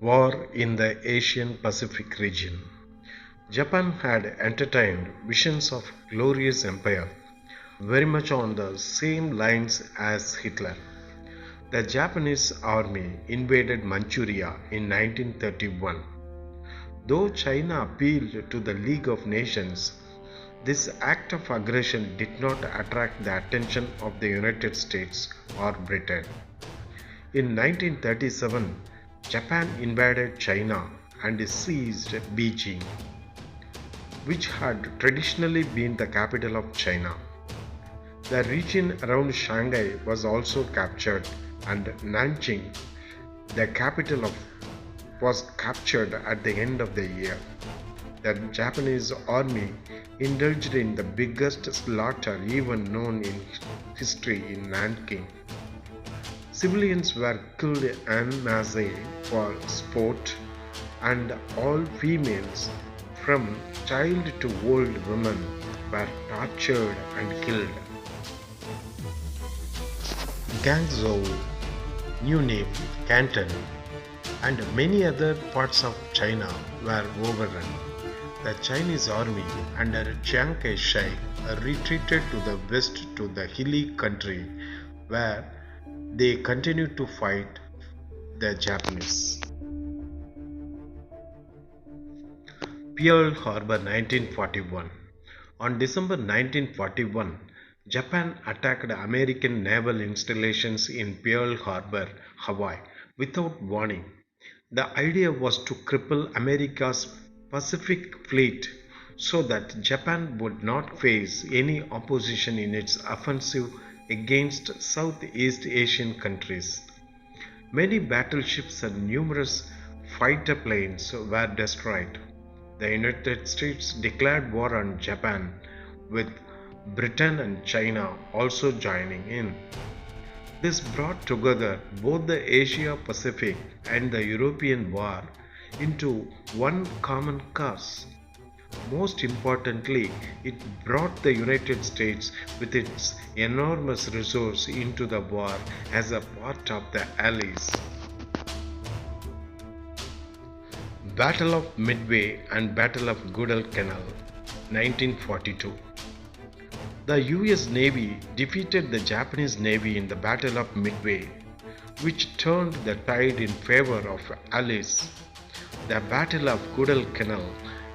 War in the Asian Pacific region. Japan had entertained visions of glorious empire, very much on the same lines as Hitler. The Japanese army invaded Manchuria in 1931. Though China appealed to the League of Nations, this act of aggression did not attract the attention of the United States or Britain. In 1937, Japan invaded China and seized Beijing, which had traditionally been the capital of China. The region around Shanghai was also captured, and Nanjing, the capital of, was captured at the end of the year. The Japanese army indulged in the biggest slaughter even known in history in Nanking. Civilians were killed en masse for sport, and all females, from child to old women, were tortured and killed. Guangzhou, new name Canton, and many other parts of China were overrun. The Chinese army under Chiang Kai-shek retreated to the west to the hilly country where they continued to fight the Japanese. Pearl Harbor 1941. On December 1941, Japan attacked American naval installations in Pearl Harbor, Hawaii, without warning. The idea was to cripple America's Pacific Fleet so that Japan would not face any opposition in its offensive against Southeast Asian countries. Many battleships and numerous fighter planes were destroyed. The United States declared war on Japan, with Britain and China also joining in. This brought together both the Asia Pacific and the European war into one common cause. Most importantly, it brought the United States with its enormous resource into the war as a part of the Allies. Battle of Midway and Battle of Guadalcanal, 1942. The US Navy defeated the Japanese Navy in the Battle of Midway, which turned the tide in favor of Allies. The Battle of Guadalcanal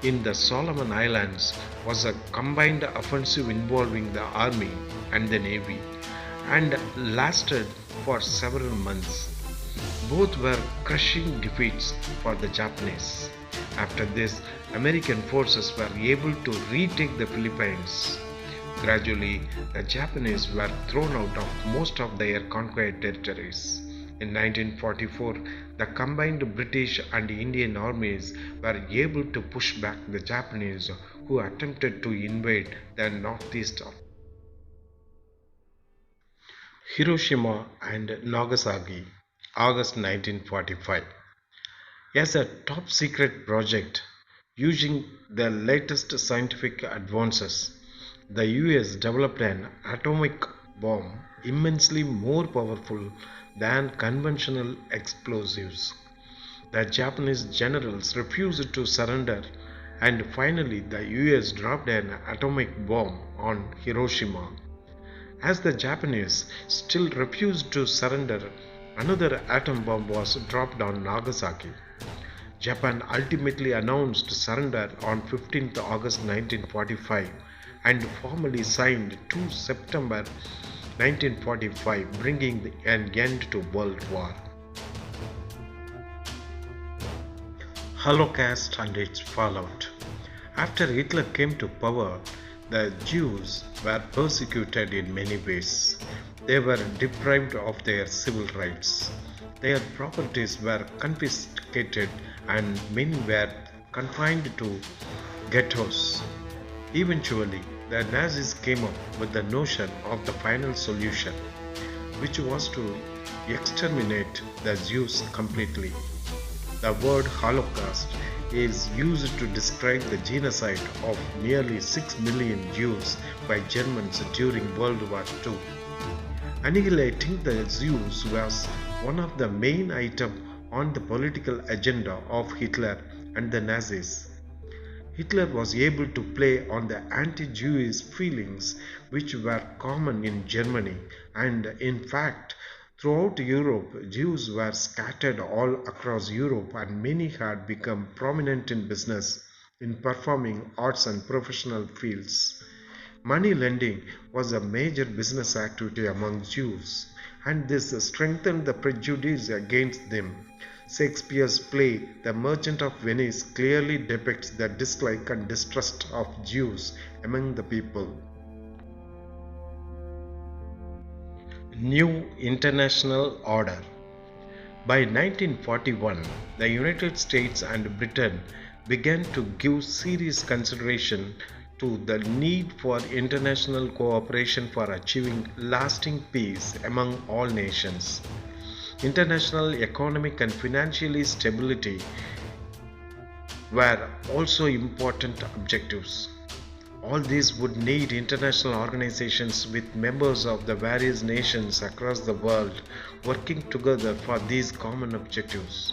in the Solomon Islands was a combined offensive involving the Army and the Navy and lasted for several months. Both were crushing defeats for the Japanese. After this, American forces were able to retake the Philippines. Gradually, the Japanese were thrown out of most of their conquered territories. In 1944, the combined British and Indian armies were able to push back the Japanese who attempted to invade the northeast of Hiroshima and Nagasaki, August 1945. As a top secret project using the latest scientific advances, the US developed an atomic bomb immensely more powerful than conventional explosives. The Japanese generals refused to surrender, and finally the US dropped an atomic bomb on Hiroshima. As the Japanese still refused to surrender, another atom bomb was dropped on Nagasaki. Japan ultimately announced surrender on 15th August 1945 and formally signed 2 September 1945, bringing an end to World War. Holocaust and its fallout. After Hitler came to power, the Jews were persecuted in many ways. They were deprived of their civil rights. Their properties were confiscated and many were confined to ghettos. Eventually, the Nazis came up with the notion of the final solution, which was to exterminate the Jews completely. The word Holocaust is used to describe the genocide of nearly 6 million Jews by Germans during World War II. Annihilating the Jews was one of the main items on the political agenda of Hitler and the Nazis. Hitler was able to play on the anti-Jewish feelings which were common in Germany, and in fact throughout Europe Jews were scattered all across Europe, and many had become prominent in business, in performing arts and professional fields. Money lending was a major business activity among Jews, and this strengthened the prejudice against them. Shakespeare's play, The Merchant of Venice, clearly depicts the dislike and distrust of Jews among the people. New International Order. By 1941, the United States and Britain began to give serious consideration to the need for international cooperation for achieving lasting peace among all nations. International economic and financial stability were also important objectives. All these would need international organizations with members of the various nations across the world working together for these common objectives.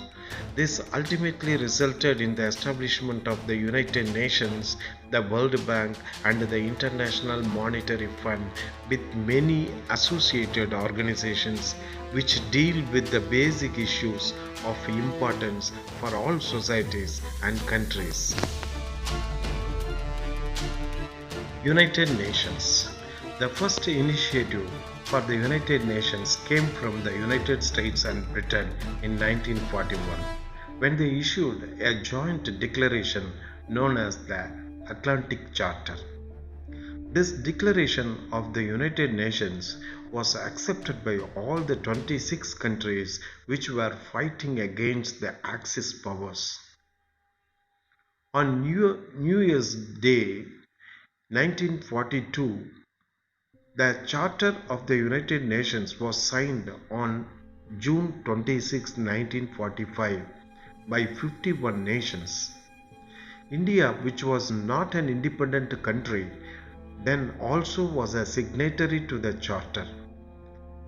This ultimately resulted in the establishment of the United Nations, the World Bank, and the International Monetary Fund, with many associated organizations which deal with the basic issues of importance for all societies and countries. United Nations. The first initiative for the United Nations came from the United States and Britain in 1941, when they issued a joint declaration known as the Atlantic Charter. This declaration of the United Nations was accepted by all the 26 countries which were fighting against the Axis powers. On New Year's Day 1942, the Charter of the United Nations was signed on June 26, 1945 by 51 nations. India, which was not an independent country, then also was a signatory to the Charter.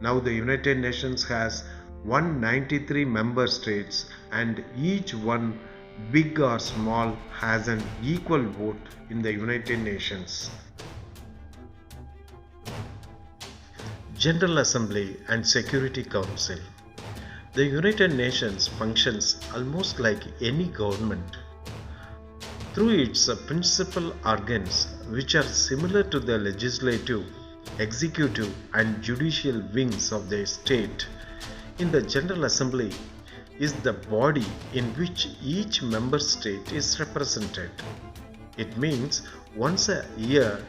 Now the United Nations has 193 member states, and each one, big or small, has an equal vote in the United Nations. General Assembly and Security Council. The United Nations functions almost like any government. Through its principal organs, which are similar to the legislative, executive, and judicial wings of the state, in the General Assembly is the body in which each member state is represented. It means once a year,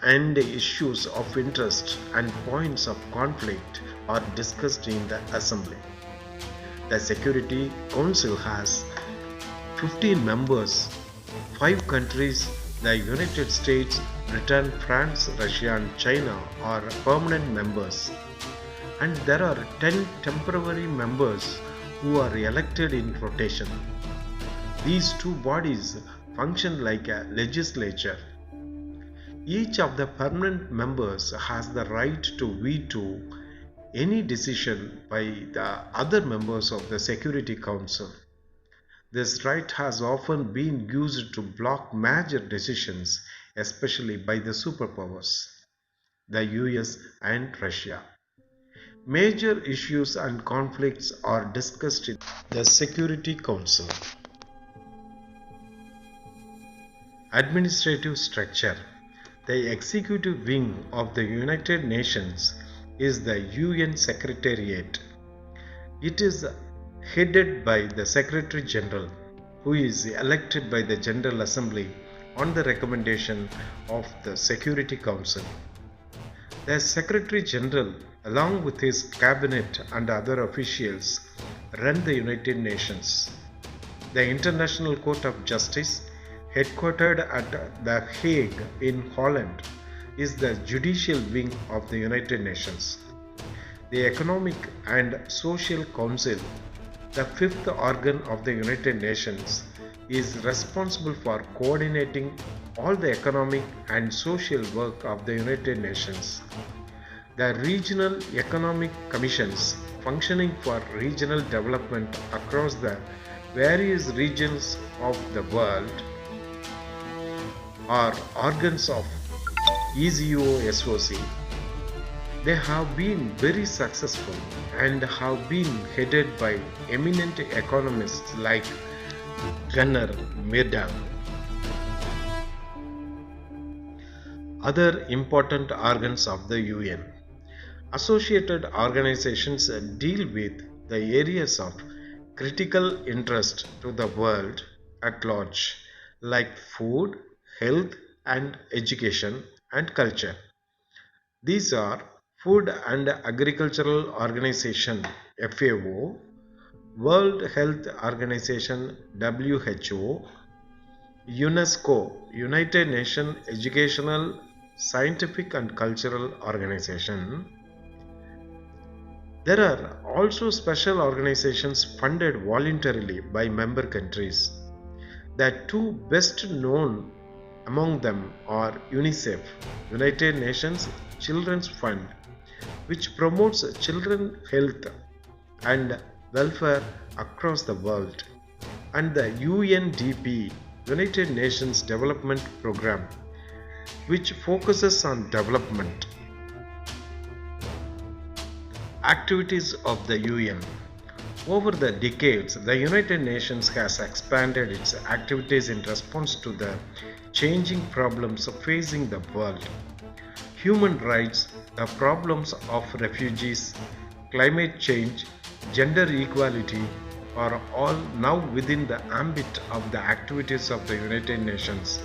and issues of interest and points of conflict are discussed in the Assembly. The Security Council has 15 members. 5 countries, the United States, Britain, France, Russia, and China, are permanent members, and there are 10 temporary members who are elected in rotation. These two bodies function like a legislature. Each of the permanent members has the right to veto any decision by the other members of the Security Council. This right has often been used to block major decisions, especially by the superpowers, the US and Russia. Major issues and conflicts are discussed in the Security Council. Administrative structure. The executive wing of the United Nations is the UN Secretariat. It is headed by the Secretary General, who is elected by the General Assembly on the recommendation of the Security Council. The Secretary General, along with his cabinet and other officials, run the United Nations. The International Court of Justice, headquartered at The Hague in Holland, is the judicial wing of the United Nations. The Economic and Social Council, the fifth organ of the United Nations, is responsible for coordinating all the economic and social work of the United Nations. The regional economic commissions functioning for regional development across the various regions of the world are organs of ECOSOC. They have been very successful and have been headed by eminent economists like Gunnar Myrdal. Other important organs of the UN. Associated organizations deal with the areas of critical interest to the world at large, like food, health, and education and culture. These are Food and Agricultural Organization FAO, World Health Organization WHO, UNESCO, United Nations Educational, Scientific and Cultural Organization. There are also special organizations funded voluntarily by member countries. The two best known among them are UNICEF, United Nations Children's Fund, which promotes children health and welfare across the world, and the UNDP, United Nations Development Programme, which focuses on development. Activities of the UN. Over the decades, the United Nations has expanded its activities in response to the changing problems facing the world. Human rights, the problems of refugees, climate change, gender equality are all now within the ambit of the activities of the United Nations.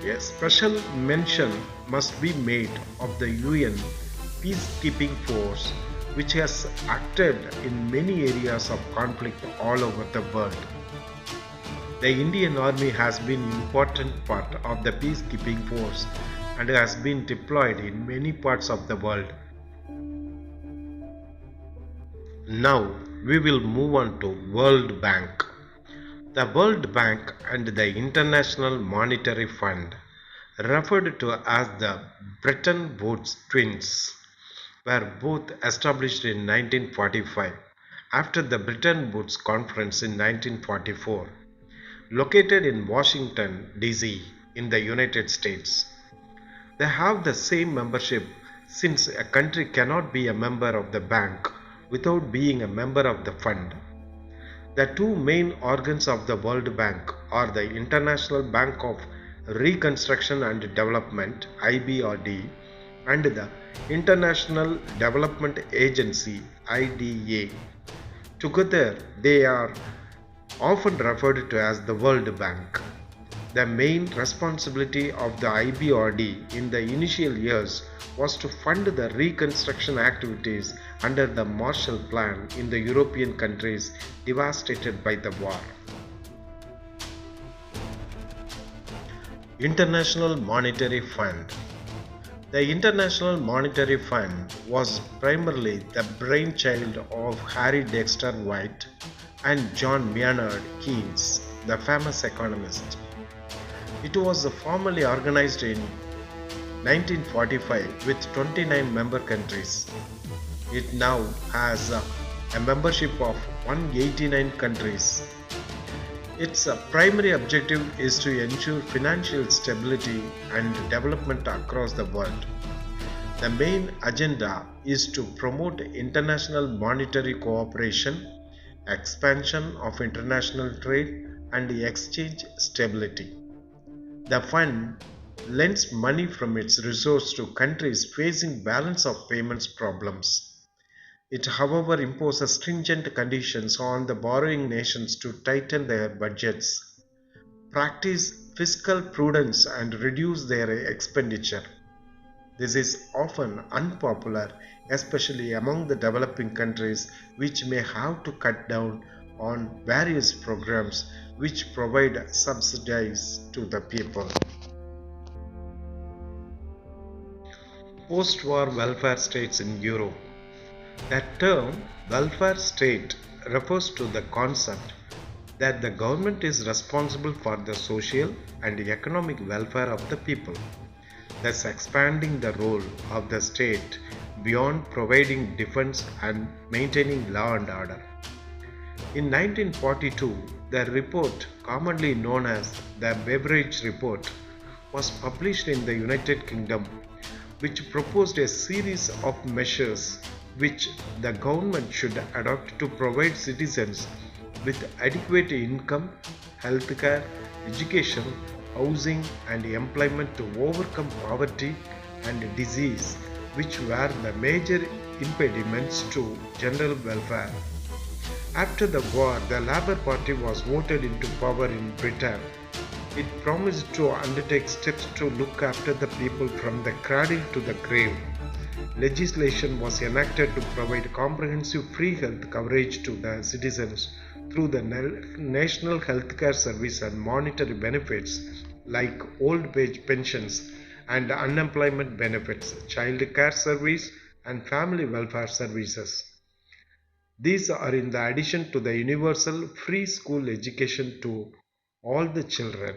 A special mention must be made of the UN peacekeeping force, which has acted in many areas of conflict all over the world. The Indian Army has been an important part of the peacekeeping force and has been deployed in many parts of the world. Now we will move on to World Bank. The World Bank and the International Monetary Fund, referred to as the Bretton Woods Twins, were both established in 1945 after the Bretton Woods Conference in 1944, located in Washington, D.C. in the United States. They have the same membership since a country cannot be a member of the bank without being a member of the fund. The two main organs of the World Bank are the International Bank of Reconstruction and Development (IBRD) and the International Development Agency (IDA). Together, they are often referred to as the World Bank. The main responsibility of the IBRD in the initial years was to fund the reconstruction activities under the Marshall Plan in the European countries devastated by the war. International Monetary Fund. The International Monetary Fund was primarily the brainchild of Harry Dexter White and John Maynard Keynes, the famous economist. It was formally organized in 1945 with 29 member countries. It now has a membership of 189 countries. Its primary objective is to ensure financial stability and development across the world. The main agenda is to promote international monetary cooperation, expansion of international trade, and exchange stability. The fund lends money from its resources to countries facing balance of payments problems. It, however, imposes stringent conditions on the borrowing nations to tighten their budgets, practice fiscal prudence, and reduce their expenditure. This is often unpopular, especially among the developing countries, which may have to cut down on various programs which provide subsidies to the people. Post-war welfare states in Europe. The term welfare state refers to the concept that the government is responsible for the social and economic welfare of the people. thus expanding the role of the state beyond providing defense and maintaining law and order. In 1942, the report, commonly known as the Beveridge Report, was published in the United Kingdom, which proposed a series of measures which the government should adopt to provide citizens with adequate income, healthcare, education, housing, and employment to overcome poverty and disease, which were the major impediments to general welfare. After the war, the Labour Party was voted into power in Britain. It promised to undertake steps to look after the people from the cradle to the grave. Legislation was enacted to provide comprehensive free health coverage to the citizens through the National Healthcare Service and monetary benefits like old age pensions and unemployment benefits, child care service, and family welfare services. These are in the addition to the universal free school education to all the children.